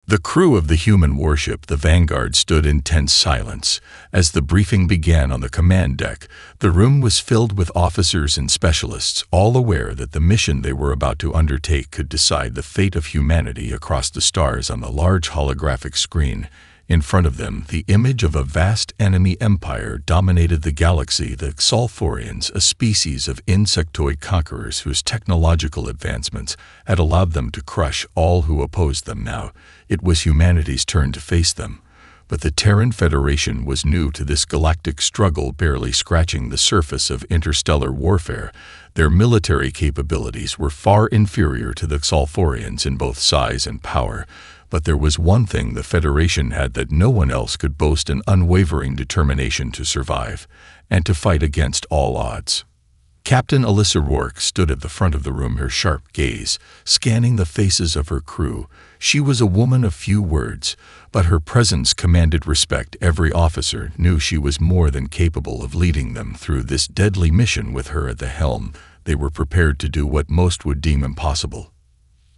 The crew of the human warship, the Vanguard, stood in tense silence. As the briefing began on the command deck, the room was filled with officers and specialists, all aware that the mission they were about to undertake could decide the fate of humanity across the stars. On the large holographic screen in front of them, the image of a vast enemy empire dominated the galaxy. The Xalforians, a species of insectoid conquerors whose technological advancements had allowed them to crush all who opposed them. Now, it was humanity's turn to face them. But the Terran Federation was new to this galactic struggle, barely scratching the surface of interstellar warfare. Their military capabilities were far inferior to the Xalforians in both size and power. But there was one thing the Federation had that no one else could boast: an unwavering determination to survive and to fight against all odds. Captain Alyssa Rourke stood at the front of the room, her sharp gaze scanning the faces of her crew. She was a woman of few words, but her presence commanded respect. Every officer knew she was more than capable of leading them through this deadly mission. With her at the helm, they were prepared to do what most would deem impossible.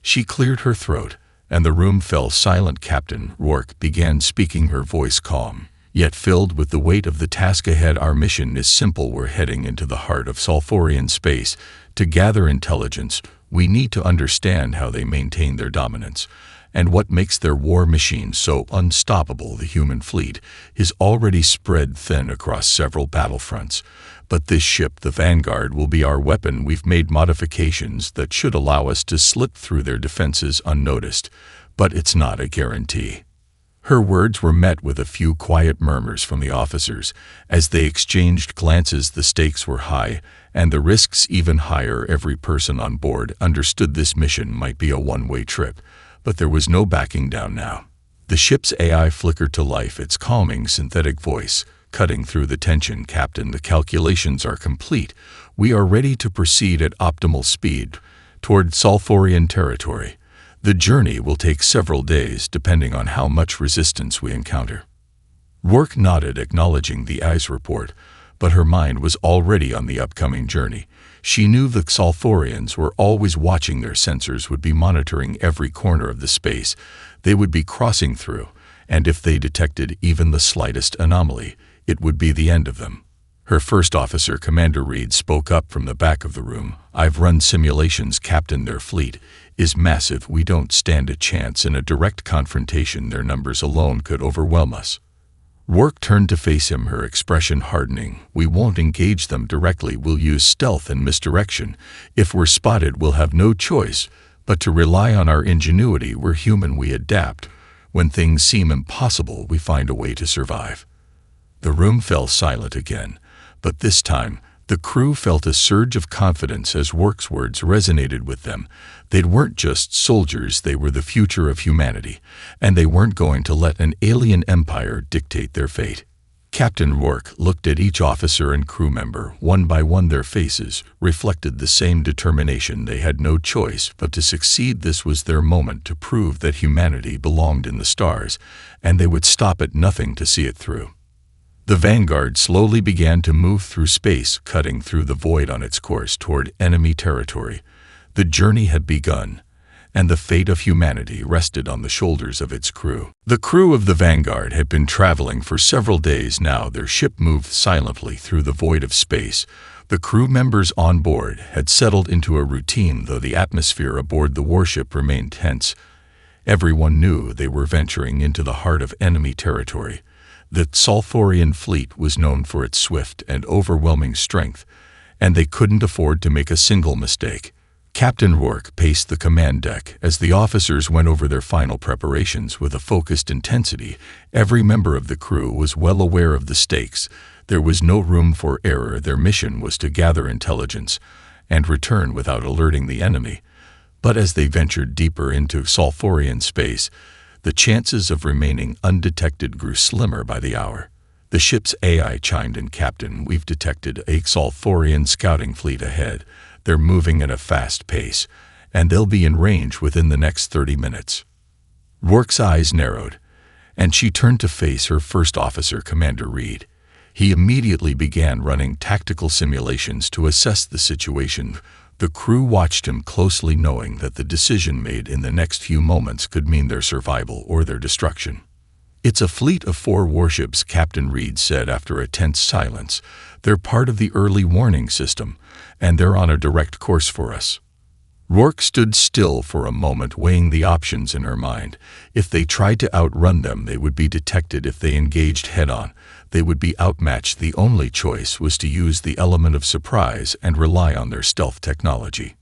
She cleared her throat, and the room fell silent. Captain Rourke began speaking, her voice calm, yet filled with the weight of the task ahead. Our mission is simple. We're heading into the heart of Xalforian space to gather intelligence. We need to understand how they maintain their dominance and what makes their war machine so unstoppable. The human fleet is already spread thin across several battlefronts, but this ship, the Vanguard, will be our weapon. We've made modifications that should allow us to slip through their defenses unnoticed, but it's not a guarantee. Her words were met with a few quiet murmurs from the officers as they exchanged glances. The stakes were high, and the risks even higher. Every person on board understood this mission might be a one-way trip, but there was no backing down now. The ship's AI flickered to life, its calming synthetic voice cutting through the tension. Captain, the calculations are complete. We are ready to proceed at optimal speed toward Xalforian territory. The journey will take several days, depending on how much resistance we encounter. Rourke nodded, acknowledging the AI's report, but her mind was already on the upcoming journey. She knew the Xalforians were always watching. Their sensors would be monitoring every corner of the space they would be crossing through, and if they detected even the slightest anomaly, it would be the end of them. Her first officer, Commander Reed, spoke up from the back of the room. I've run simulations, Captain. Their fleet is massive. We don't stand a chance in a direct confrontation. Their numbers alone could overwhelm us. Rourke turned to face him, her expression hardening. We won't engage them directly. We'll use stealth and misdirection. If we're spotted, we'll have no choice but to rely on our ingenuity. We're human. We adapt. When things seem impossible, we find a way to survive. The room fell silent again, but this time the crew felt a surge of confidence as Rourke's words resonated with them. They weren't just soldiers, they were the future of humanity, and they weren't going to let an alien empire dictate their fate. Captain Rourke looked at each officer and crew member. One by one, their faces reflected the same determination. They had no choice but to succeed. This was their moment to prove that humanity belonged in the stars, and they would stop at nothing to see it through. The Vanguard slowly began to move through space, cutting through the void on its course toward enemy territory. The journey had begun, and the fate of humanity rested on the shoulders of its crew. The crew of the Vanguard had been traveling for several days now. Their ship moved silently through the void of space. The crew members on board had settled into a routine, though the atmosphere aboard the warship remained tense. Everyone knew they were venturing into the heart of enemy territory. The Xalforian fleet was known for its swift and overwhelming strength, and they couldn't afford to make a single mistake. Captain Rourke paced the command deck as the officers went over their final preparations with a focused intensity. Every member of the crew was well aware of the stakes. There was no room for error. Their mission was to gather intelligence and return without alerting the enemy. But as they ventured deeper into Xalforian space, the chances of remaining undetected grew slimmer by the hour. The ship's AI chimed in. Captain, we've detected a Xalforian scouting fleet ahead. They're moving at a fast pace, and they'll be in range within the next 30 minutes. Rourke's eyes narrowed, and she turned to face her first officer, Commander Reed. He immediately began running tactical simulations to assess the situation. The crew watched him closely, knowing that the decision made in the next few moments could mean their survival or their destruction. "It's a fleet of 4 warships," Captain Reed said after a tense silence. "They're part of the early warning system, and they're on a direct course for us." Rourke stood still for a moment, weighing the options in her mind. If they tried to outrun them, they would be detected. If they engaged head-on, they would be outmatched. The only choice was to use the element of surprise and rely on their stealth technology.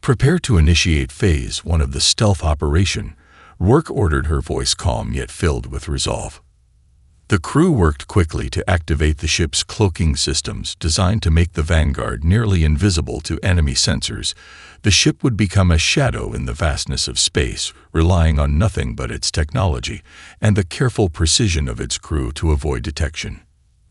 "Prepare to initiate Phase 1 of the stealth operation," Rourke ordered, her voice calm yet filled with resolve. The crew worked quickly to activate the ship's cloaking systems, designed to make the Vanguard nearly invisible to enemy sensors. The ship would become a shadow in the vastness of space, relying on nothing but its technology and the careful precision of its crew to avoid detection.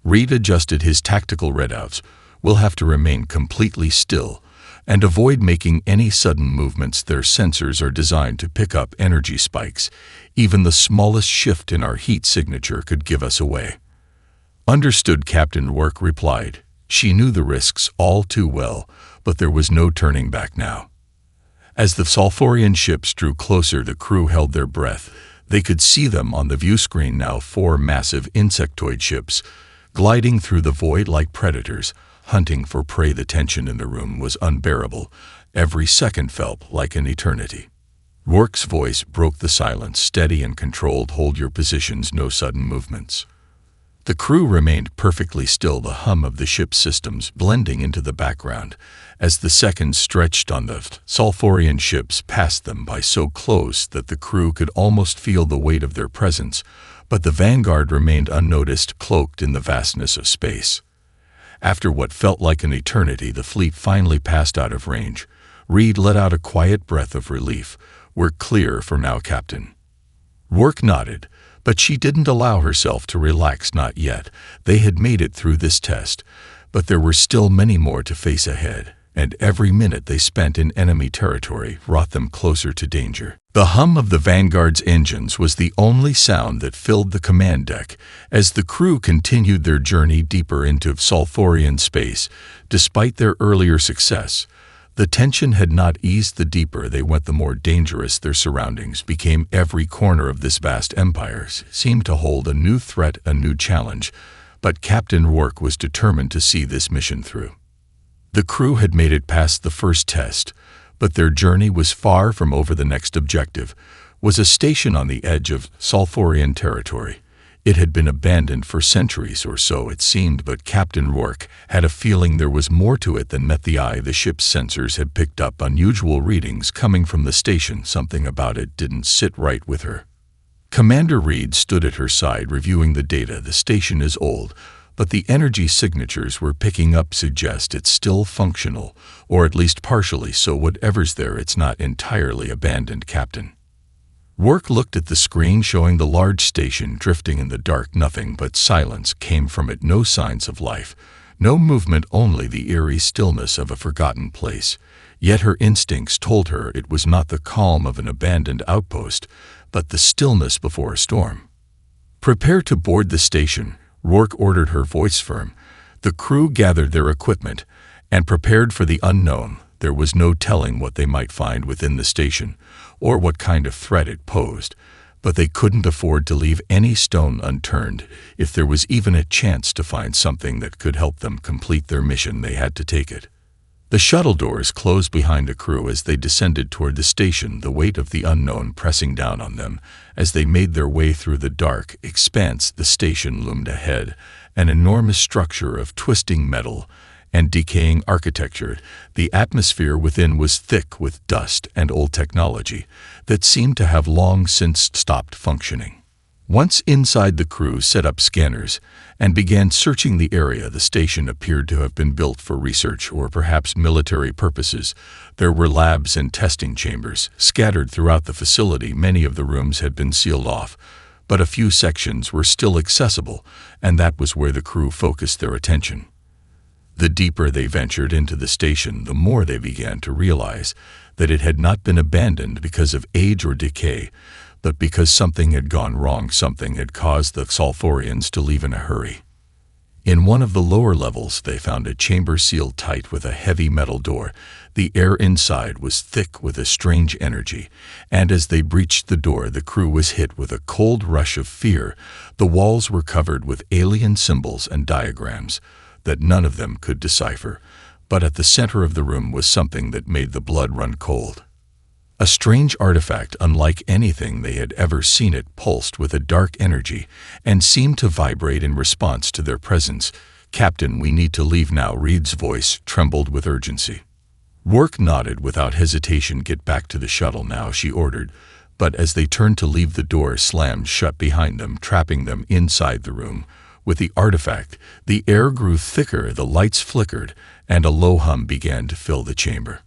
Reed adjusted his tactical readouts. "We'll have to remain completely still and avoid making any sudden movements. Their sensors are designed to pick up energy spikes. Even the smallest shift in our heat signature could give us away." "Understood," Captain Rourke replied. She knew the risks all too well, but there was no turning back now. As the Sulfurian ships drew closer, the crew held their breath. They could see them on the view screen now, 4 massive insectoid ships, gliding through the void like predators, hunting for prey. The tension in the room was unbearable. Every second felt like an eternity. Rourke's voice broke the silence, steady and controlled. "Hold your positions, no sudden movements." The crew remained perfectly still, the hum of the ship's systems blending into the background. As the seconds stretched on, the Sulfurian ships passed them by so close that the crew could almost feel the weight of their presence, but the Vanguard remained unnoticed, cloaked in the vastness of space. After what felt like an eternity, the fleet finally passed out of range. Reed let out a quiet breath of relief. "We're clear for now, Captain." Rourke nodded, but she didn't allow herself to relax. Not yet. They had made it through this test, but there were still many more to face ahead, and every minute they spent in enemy territory brought them closer to danger. The hum of the Vanguard's engines was the only sound that filled the command deck as the crew continued their journey deeper into Sulfurian space. Despite their earlier success, the tension had not eased. The deeper they went, the more dangerous their surroundings became. Every corner of this vast empire seemed to hold a new threat, a new challenge, but Captain Rourke was determined to see this mission through. The crew had made it past the first test, but their journey was far from over. The next objective was a station on the edge of Sulfurian territory. It had been abandoned for centuries, or so it seemed, but Captain Rourke had a feeling there was more to it than met the eye. The ship's sensors had picked up unusual readings coming from the station. Something about it didn't sit right with her. Commander Reed stood at her side, reviewing the data. "The station is old, but the energy signatures we're picking up suggest it's still functional, or at least partially so. Whatever's there, it's not entirely abandoned, Captain." Rourke looked at the screen showing the large station drifting in the dark. Nothing but silence came from it. No signs of life, no movement, only the eerie stillness of a forgotten place. Yet her instincts told her it was not the calm of an abandoned outpost, but the stillness before a storm. "Prepare to board the station," Rourke ordered, her voice firm. The crew gathered their equipment and prepared for the unknown. There was no telling what they might find within the station, or what kind of threat it posed, but they couldn't afford to leave any stone unturned. If there was even a chance to find something that could help them complete their mission, they had to take it. The shuttle doors closed behind the crew as they descended toward the station, the weight of the unknown pressing down on them. As they made their way through the dark expanse, the station loomed ahead, an enormous structure of twisting metal and decaying architecture. The atmosphere within was thick with dust and old technology that seemed to have long since stopped functioning. Once inside, the crew set up scanners and began searching the area. The station appeared to have been built for research or perhaps military purposes. There were labs and testing chambers scattered throughout the facility. Many of the rooms had been sealed off, but a few sections were still accessible, and that was where the crew focused their attention. The deeper they ventured into the station, the more they began to realize that it had not been abandoned because of age or decay, but because something had gone wrong. Something had caused the Sulfurians to leave in a hurry. In one of the lower levels, they found a chamber sealed tight with a heavy metal door. The air inside was thick with a strange energy, and as they breached the door, the crew was hit with a cold rush of fear. The walls were covered with alien symbols and diagrams that none of them could decipher, but at the center of the room was something that made the blood run cold. A strange artifact unlike anything they had ever seen. It pulsed with a dark energy and seemed to vibrate in response to their presence. "Captain, we need to leave now." Reed's voice trembled with urgency. Rourke nodded without hesitation. "Get back to the shuttle now," she ordered, but as they turned to leave, the door slammed shut behind them, trapping them inside the room. With the artifact, the air grew thicker, the lights flickered, and a low hum began to fill the chamber.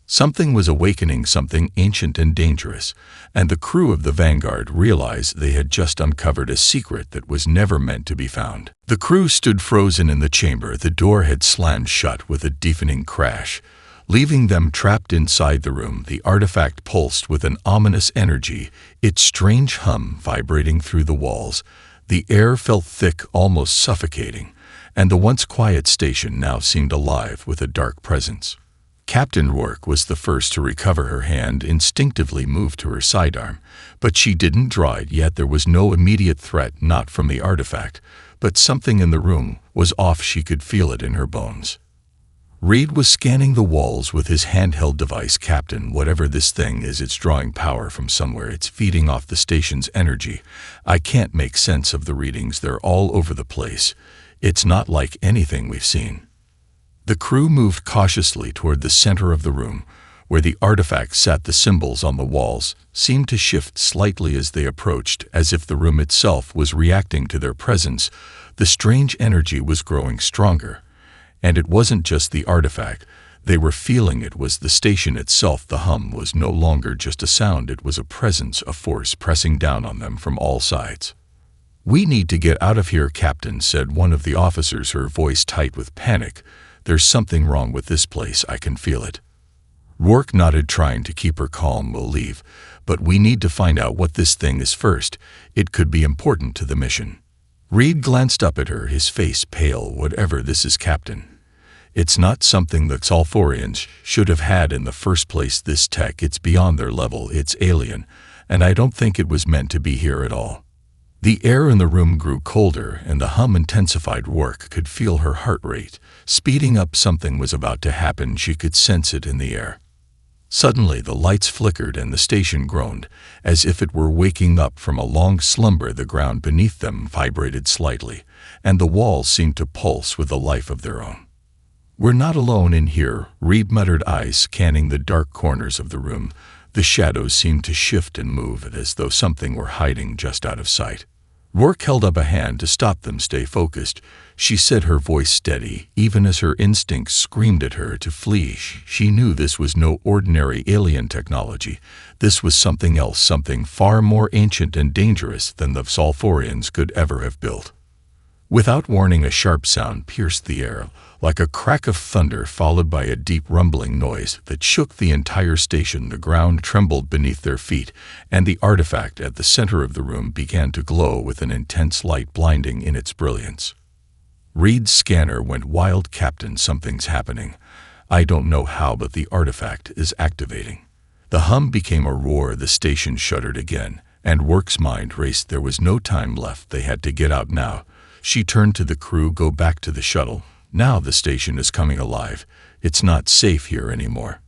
Something was awakening, something ancient and dangerous, and the crew of the Vanguard realized they had just uncovered a secret that was never meant to be found. The crew stood frozen in the chamber. The door had slammed shut with a deafening crash, leaving them trapped inside the room. The artifact pulsed with an ominous energy, its strange hum vibrating through the walls. The air felt thick, almost suffocating, and the once quiet station now seemed alive with a dark presence. Captain Rourke was the first to recover. Her hand instinctively moved to her sidearm, but she didn't draw it yet. There was no immediate threat, not from the artifact, but something in the room was off. She could feel it in her bones. Reed was scanning the walls with his handheld device. "Captain, whatever this thing is, it's drawing power from somewhere. It's feeding off the station's energy. I can't make sense of the readings. They're all over the place. It's not like anything we've seen." The crew moved cautiously toward the center of the room, where the artifact sat. The symbols on the walls seemed to shift slightly as they approached, as if the room itself was reacting to their presence. The strange energy was growing stronger, and it wasn't just the artifact. They were feeling it was the station itself. The hum was no longer just a sound, it was a presence, a force pressing down on them from all sides. "We need to get out of here, Captain," said one of the officers, her voice tight with panic. "There's something wrong with this place, I can feel it." Rourke nodded, trying to keep her calm. "We'll leave, but we need to find out what this thing is first. It could be important to the mission." Reed glanced up at her, his face pale. "Whatever this is, Captain, it's not something the Solforians should have had in the first place. This tech, it's beyond their level, it's alien, and I don't think it was meant to be here at all." The air in the room grew colder, and the hum intensified. Rourke could feel her heart rate speeding up. Something was about to happen. She could sense it in the air. Suddenly, the lights flickered and the station groaned, as if it were waking up from a long slumber. The ground beneath them vibrated slightly, and the walls seemed to pulse with a life of their own. "We're not alone in here," Reed muttered, eyes scanning the dark corners of the room. The shadows seemed to shift and move, as though something were hiding just out of sight. Rourke held up a hand to stop them. "Stay focused," she said, her voice steady, even as her instincts screamed at her to flee. She knew this was no ordinary alien technology. This was something else, something far more ancient and dangerous than the Solforians could ever have built. Without warning, a sharp sound pierced the air, like a crack of thunder followed by a deep rumbling noise that shook the entire station. The ground trembled beneath their feet, and the artifact at the center of the room began to glow with an intense light, blinding in its brilliance. Reed's scanner went wild. "Captain, something's happening. I don't know how, but the artifact is activating." The hum became a roar. The station shuddered again, and Rourke's mind raced. There was no time left. They had to get out now. She turned to the crew. "Go back to the shuttle. Now the station is coming alive. It's not safe here anymore."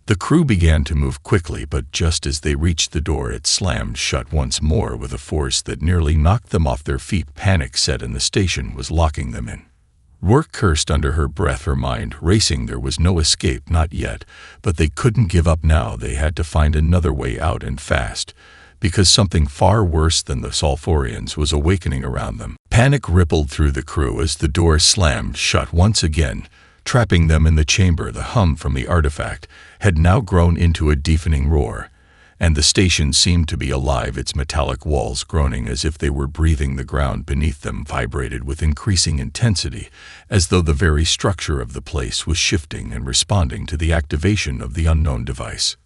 The crew began to move quickly, but just as they reached the door, it slammed shut once more with a force that nearly knocked them off their feet. Panic set in. The station was locking them in. Rourke cursed under her breath, her mind racing. There was no escape, not yet, but they couldn't give up now. They had to find another way out, and fast, because something far worse than the Solforians was awakening around them. Panic rippled through the crew as the door slammed shut once again, trapping them in the chamber. The hum from the artifact had now grown into a deafening roar, and the station seemed to be alive, its metallic walls groaning as if they were breathing. The ground beneath them vibrated with increasing intensity, as though the very structure of the place was shifting and responding to the activation of the unknown device.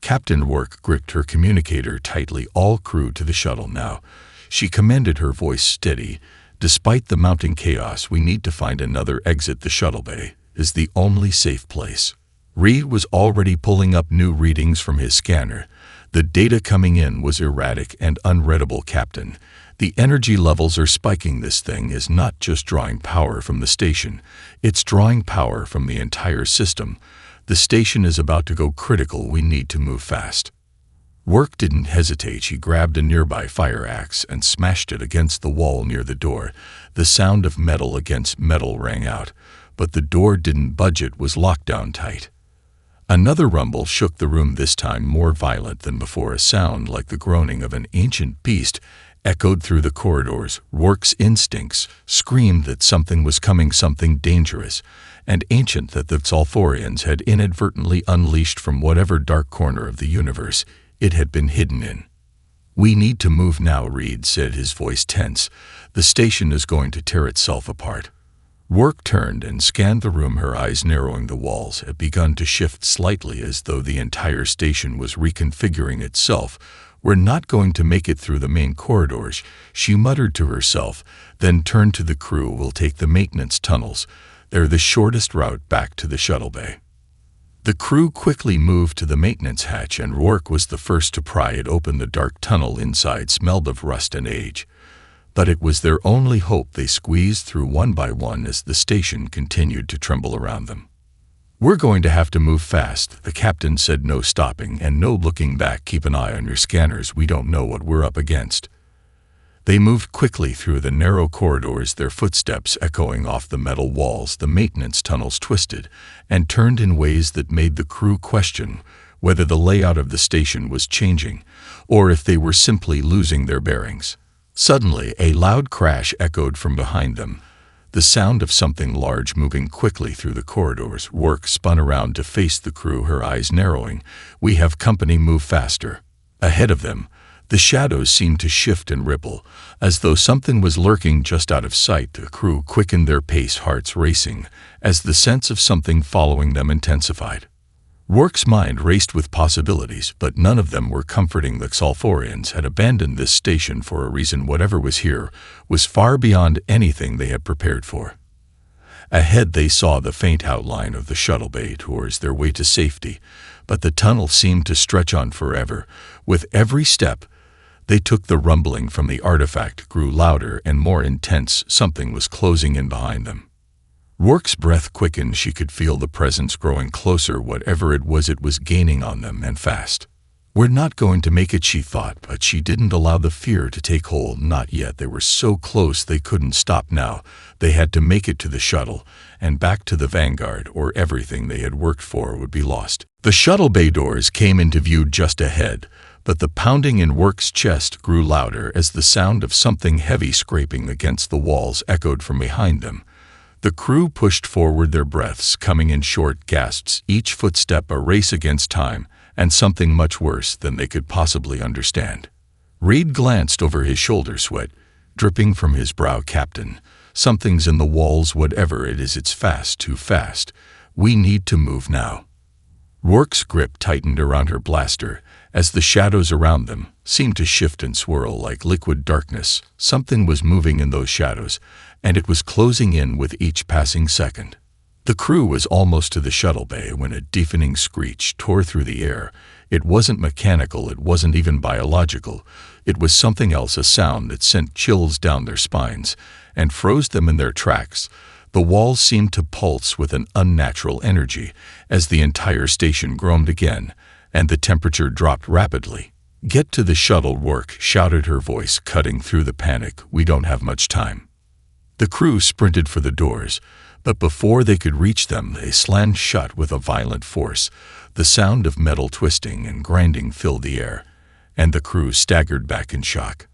Captain Rourke gripped her communicator tightly. "All crew to the shuttle now," she commanded, her voice steady. Despite the mounting chaos, we need to find another exit. The shuttle bay is the only safe place. Reed was already pulling up new readings from his scanner. The data coming in was erratic and unreadable, Captain. The energy levels are spiking. This thing is not just drawing power from the station, it's drawing power from the entire system. The station is about to go critical. We need to move fast. Work didn't hesitate. She grabbed a nearby fire axe and smashed it against the wall near the door. The sound of metal against metal rang out, but the door didn't budge. It was locked down tight. Another rumble shook the room, this time more violent than before. A sound like the groaning of an ancient beast echoed through the corridors. Work's instincts screamed that something was coming, something dangerous and ancient that the Sulfurians had inadvertently unleashed from whatever dark corner of the universe it had been hidden in. "We need to move now," Reed said, his voice tense. "The station is going to tear itself apart." Work turned and scanned the room, her eyes narrowing. The walls had begun to shift slightly, as though the entire station was reconfiguring itself. "We're not going to make it through the main corridors," she muttered to herself, then turned to the crew. "We'll take the maintenance tunnels. They're the shortest route back to the shuttle bay." The crew quickly moved to the maintenance hatch, and Rourke was the first to pry it open. The dark tunnel inside smelled of rust and age, but it was their only hope. They squeezed through one by one as the station continued to tremble around them. "We're going to have to move fast," the captain said. "No stopping and no looking back. Keep an eye on your scanners. We don't know what we're up against." They moved quickly through the narrow corridors, their footsteps echoing off the metal walls. The maintenance tunnels twisted and turned in ways that made the crew question whether the layout of the station was changing or if they were simply losing their bearings. Suddenly, a loud crash echoed from behind them, the sound of something large moving quickly through the corridors. Work spun around to face the crew, her eyes narrowing. "We have company. Move faster." Ahead of them, the shadows seemed to shift and ripple, as though something was lurking just out of sight. The crew quickened their pace, hearts racing, as the sense of something following them intensified. Rourke's mind raced with possibilities, but none of them were comforting. The Sulfurians had abandoned this station for a reason. Whatever was here was far beyond anything they had prepared for. Ahead they saw the faint outline of the shuttle bay towards their way to safety, but the tunnel seemed to stretch on forever. With every step they took, the rumbling from the artifact grew louder and more intense. Something was closing in behind them. Rourke's breath quickened. She could feel the presence growing closer. Whatever it was gaining on them, and fast. "We're not going to make it," she thought, but she didn't allow the fear to take hold. Not yet. They were so close they couldn't stop now. They had to make it to the shuttle and back to the Vanguard, or everything they had worked for would be lost. The shuttle bay doors came into view just ahead, but the pounding in Work's chest grew louder as the sound of something heavy scraping against the walls echoed from behind them. The crew pushed forward, their breaths coming in short gasps, each footstep a race against time, and something much worse than they could possibly understand. Reed glanced over his shoulder, sweat dripping from his brow. "Captain, something's in the walls. Whatever it is, it's fast, too fast. We need to move now." Rourke's grip tightened around her blaster as the shadows around them seemed to shift and swirl like liquid darkness. Something was moving in those shadows, and it was closing in with each passing second. The crew was almost to the shuttle bay when a deafening screech tore through the air. It wasn't mechanical, it wasn't even biological. It was something else, a sound that sent chills down their spines and froze them in their tracks. The walls seemed to pulse with an unnatural energy as the entire station groaned again, and the temperature dropped rapidly. "Get to the shuttle," Rourke shouted, her voice cutting through the panic. "We don't have much time." The crew sprinted for the doors, but before they could reach them, they slammed shut with a violent force. The sound of metal twisting and grinding filled the air, and the crew staggered back in shock.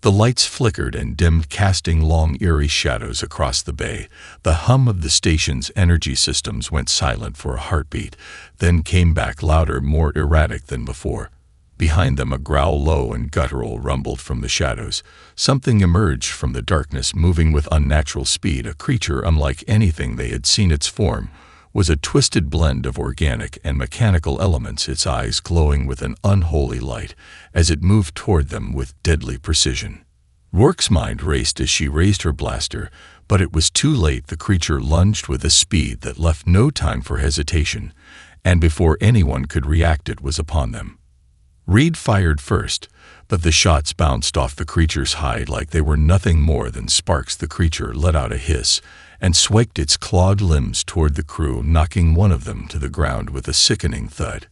The lights flickered and dimmed, casting long, eerie shadows across the bay. The hum of the station's energy systems went silent for a heartbeat, then came back louder, more erratic than before. Behind them, a growl, low and guttural, rumbled from the shadows. Something emerged from the darkness, moving with unnatural speed, a creature unlike anything they had seen. Its form was a twisted blend of organic and mechanical elements, its eyes glowing with an unholy light as it moved toward them with deadly precision. Rourke's mind raced as she raised her blaster, but it was too late. The creature lunged with a speed that left no time for hesitation, and before anyone could react, it was upon them. Reed fired first, but the shots bounced off the creature's hide like they were nothing more than sparks. The creature let out a hiss and swiped its clawed limbs toward the crew, knocking one of them to the ground with a sickening thud.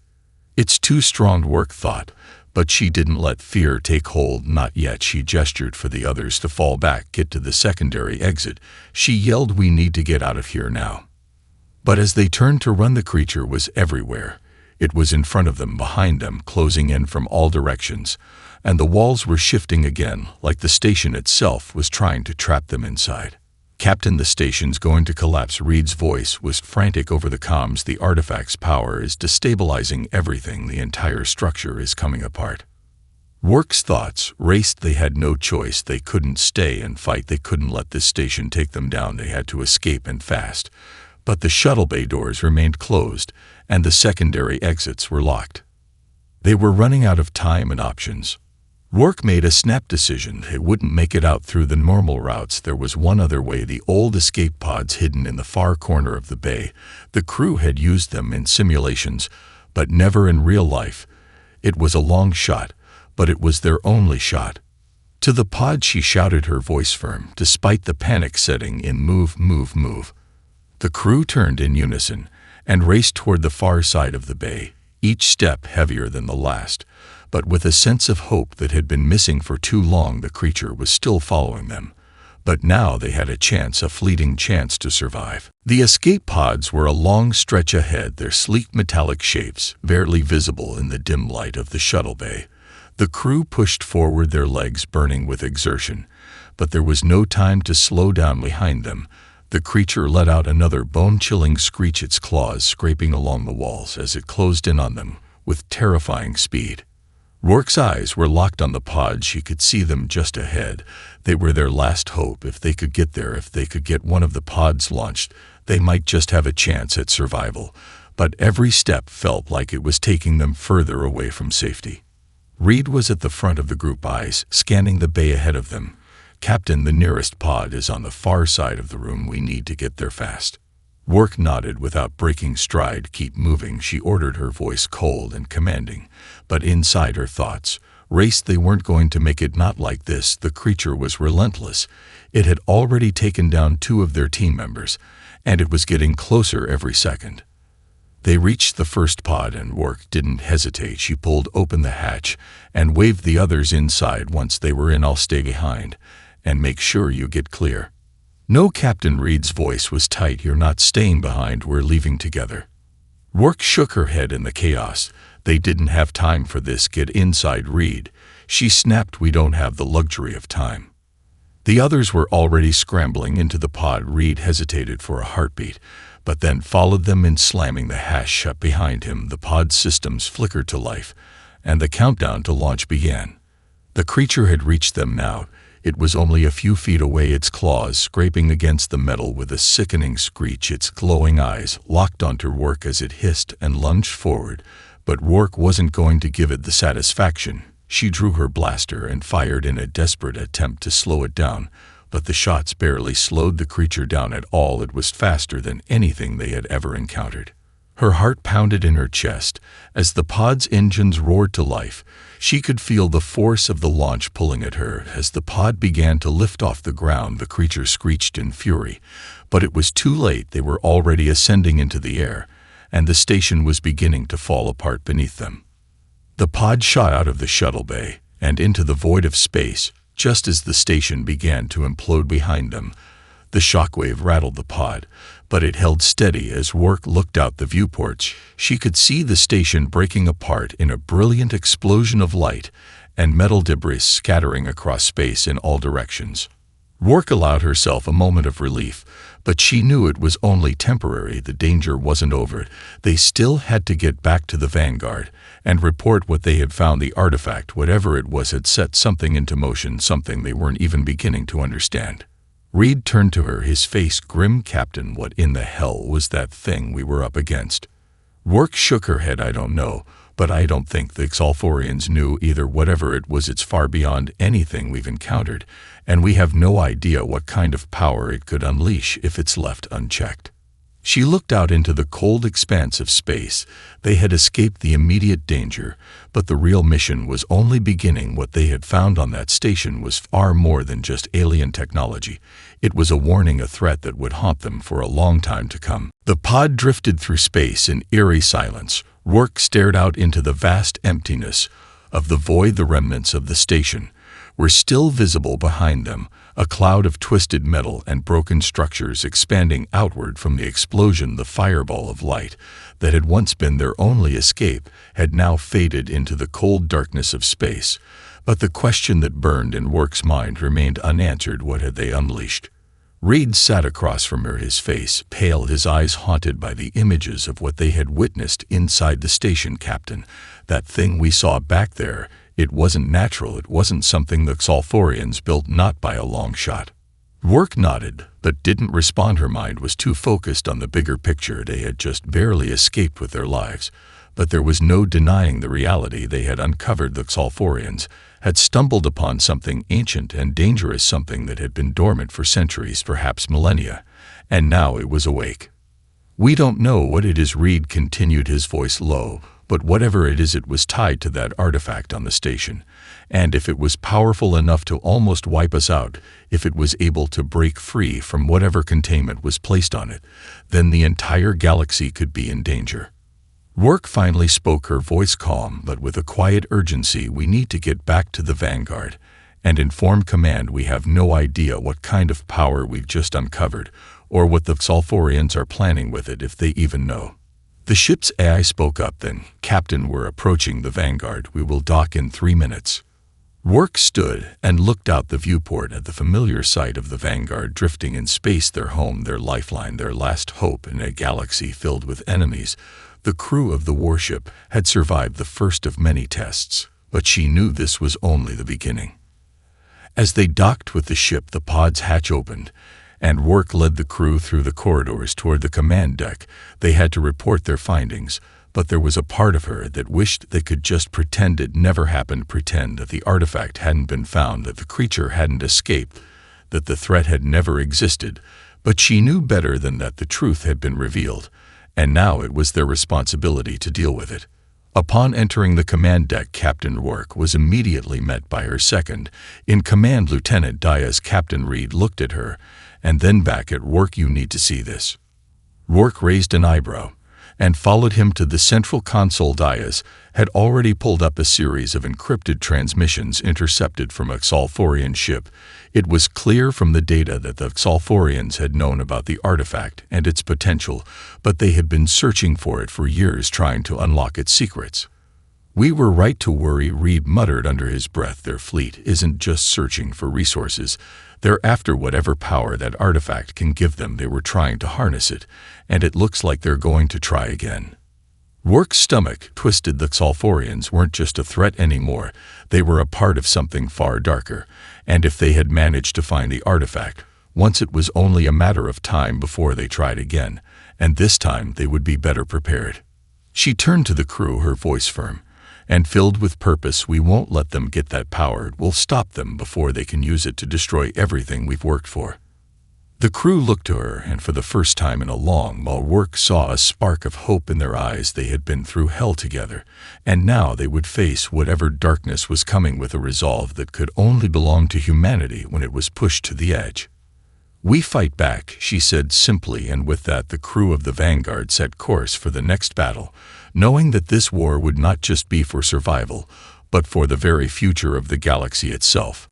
"It's too strong," Rourke thought, but she didn't let fear take hold. Not yet. She gestured for the others to fall back, get to the secondary exit. She yelled, "We need to get out of here now." But as they turned to run, the creature was everywhere. It was in front of them, behind them, closing in from all directions, and the walls were shifting again, like the station itself was trying to trap them inside. "Captain, the station's going to collapse." Reed's voice was frantic over the comms. "The artifact's power is destabilizing everything. The entire structure is coming apart." Rourke's thoughts raced. They had no choice. They couldn't stay and fight. They couldn't let this station take them down. They had to escape, and fast. But the shuttle bay doors remained closed, and the secondary exits were locked. They were running out of time and options. Rourke made a snap decision. They wouldn't make it out through the normal routes. There was one other way: the old escape pods hidden in the far corner of the bay. The crew had used them in simulations, but never in real life. It was a long shot, but it was their only shot. "To the pod," she shouted, her voice firm, despite the panic setting in. "Move, move, move." The crew turned in unison and raced toward the far side of the bay, each step heavier than the last, but with a sense of hope that had been missing for too long. The creature was still following them, but now they had a chance, a fleeting chance, to survive. The escape pods were a long stretch ahead, their sleek metallic shapes barely visible in the dim light of the shuttle bay. The crew pushed forward, their legs burning with exertion, but there was no time to slow down. Behind them, the creature let out another bone-chilling screech, its claws scraping along the walls as it closed in on them with terrifying speed. Rourke's eyes were locked on the pods. She could see them just ahead. They were their last hope. If they could get there, if they could get one of the pods launched, they might just have a chance at survival. But every step felt like it was taking them further away from safety. Reed was at the front of the group, eyes scanning the bay ahead of them. "Captain, the nearest pod is on the far side of the room. We need to get there fast." Rourke nodded without breaking stride. "Keep moving," she ordered, her voice cold and commanding. But inside, her thoughts raced. They weren't going to make it, not like this. The creature was relentless. It had already taken down 2 of their team members, and it was getting closer every second. They reached the first pod, and Rourke didn't hesitate. She pulled open the hatch and waved the others inside. "Once they were in, I'll stay behind and make sure you get clear." "No, Captain." Reed's voice was tight. "You're not staying behind. We're leaving together." Rourke shook her head in the chaos. They didn't have time for this. "Get inside, Reed," she snapped. "We don't have the luxury of time." The others were already scrambling into the pod. Reed hesitated for a heartbeat, but then followed them in, slamming the hatch shut behind him. The pod systems flickered to life, and the countdown to launch began. The creature had reached them now. It was only a few feet away, its claws scraping against the metal with a sickening screech. Its glowing eyes locked onto Rourke as it hissed and lunged forward, but Rourke wasn't going to give it the satisfaction. She drew her blaster and fired in a desperate attempt to slow it down, but the shots barely slowed the creature down at all. It was faster than anything they had ever encountered. Her heart pounded in her chest as the pod's engines roared to life. She could feel the force of the launch pulling at her. As the pod began to lift off the ground, the creature screeched in fury, but it was too late. They were already ascending into the air, and the station was beginning to fall apart beneath them. The pod shot out of the shuttle bay and into the void of space just as the station began to implode behind them. The shockwave rattled the pod, but it held steady. As Rourke looked out the viewports, she could see the station breaking apart in a brilliant explosion of light and metal debris scattering across space in all directions. Rourke allowed herself a moment of relief, but she knew it was only temporary. The danger wasn't over. They still had to get back to the Vanguard and report what they had found. The artifact, whatever it was, had set something into motion, something they weren't even beginning to understand. Reed turned to her, his face grim. "Captain, what in the hell was that thing we were up against?" Rourke shook her head. "I don't know, But I don't think the Xalforians knew either. Whatever it was, it's far beyond anything we've encountered, and we have no idea what kind of power it could unleash if it's left unchecked." She looked out into the cold expanse of space. They had escaped the immediate danger, but the real mission was only beginning. What they had found on that station was far more than just alien technology. It was a warning, a threat that would haunt them for a long time to come. The pod drifted through space in eerie silence. Rourke stared out into the vast emptiness of the void. The remnants of the station were still visible behind them, a cloud of twisted metal and broken structures expanding outward from the explosion. The fireball of light that had once been their only escape had now faded into the cold darkness of space. But the question that burned in Rourke's mind remained unanswered. What had they unleashed? Reed sat across from her, his face pale, his eyes haunted by the images of what they had witnessed inside the station. "Captain, that thing we saw back there, it wasn't natural. It wasn't something the Xalforians built, not by a long shot." Rourke nodded, but didn't respond. Her mind was too focused on the bigger picture. They had just barely escaped with their lives, but there was no denying the reality. They had uncovered the Xalforians, had stumbled upon something ancient and dangerous, something that had been dormant for centuries, perhaps millennia, and now it was awake. "We don't know what it is," Reed continued, his voice low, "but whatever it is, it was tied to that artifact on the station. And if it was powerful enough to almost wipe us out, if it was able to break free from whatever containment was placed on it, then the entire galaxy could be in danger." Rourke finally spoke, her voice calm but with a quiet urgency. "We need to get back to the Vanguard and inform command. We have no idea what kind of power we've just uncovered, or what the Xalforians are planning with it, if they even know." The ship's AI spoke up then. "Captain, we're approaching the Vanguard. We will dock in 3 minutes." Rourke stood and looked out the viewport at the familiar sight of the Vanguard drifting in space, their home, their lifeline, their last hope in a galaxy filled with enemies. The crew of the warship had survived the first of many tests, but she knew this was only the beginning. As they docked with the ship, the pod's hatch opened, and Rourke led the crew through the corridors toward the command deck. They had to report their findings, but there was a part of her that wished they could just pretend it never happened, pretend that the artifact hadn't been found, that the creature hadn't escaped, that the threat had never existed. But she knew better than that. The truth had been revealed, and now it was their responsibility to deal with it. Upon entering the command deck, Captain Rourke was immediately met by her second-in-command, Lieutenant Diaz. Captain Reed looked at her, and then back at Rourke. "You need to see this." Rourke raised an eyebrow and followed him to the central console. Diaz had already pulled up a series of encrypted transmissions intercepted from a Xalforian ship. It was clear from the data that the Xalforians had known about the artifact and its potential, but they had been searching for it for years, trying to unlock its secrets. "We were right to worry," Reed muttered under his breath. "Their fleet isn't just searching for resources. They're after whatever power that artifact can give them. They were trying to harness it, and it looks like they're going to try again." Rourke's stomach twisted. The Xalforians weren't just a threat anymore. They were a part of something far darker, and if they had managed to find the artifact once, it was only a matter of time before they tried again, and this time they would be better prepared. She turned to the crew, her voice firm and filled with purpose. "We won't let them get that power. We'll stop them before they can use it to destroy everything we've worked for." The crew looked to her, and for the first time in a long while, Rourke saw a spark of hope in their eyes. They had been through hell together, and now they would face whatever darkness was coming with a resolve that could only belong to humanity when it was pushed to the edge. "We fight back," she said simply, and with that the crew of the Vanguard set course for the next battle, knowing that this war would not just be for survival, but for the very future of the galaxy itself.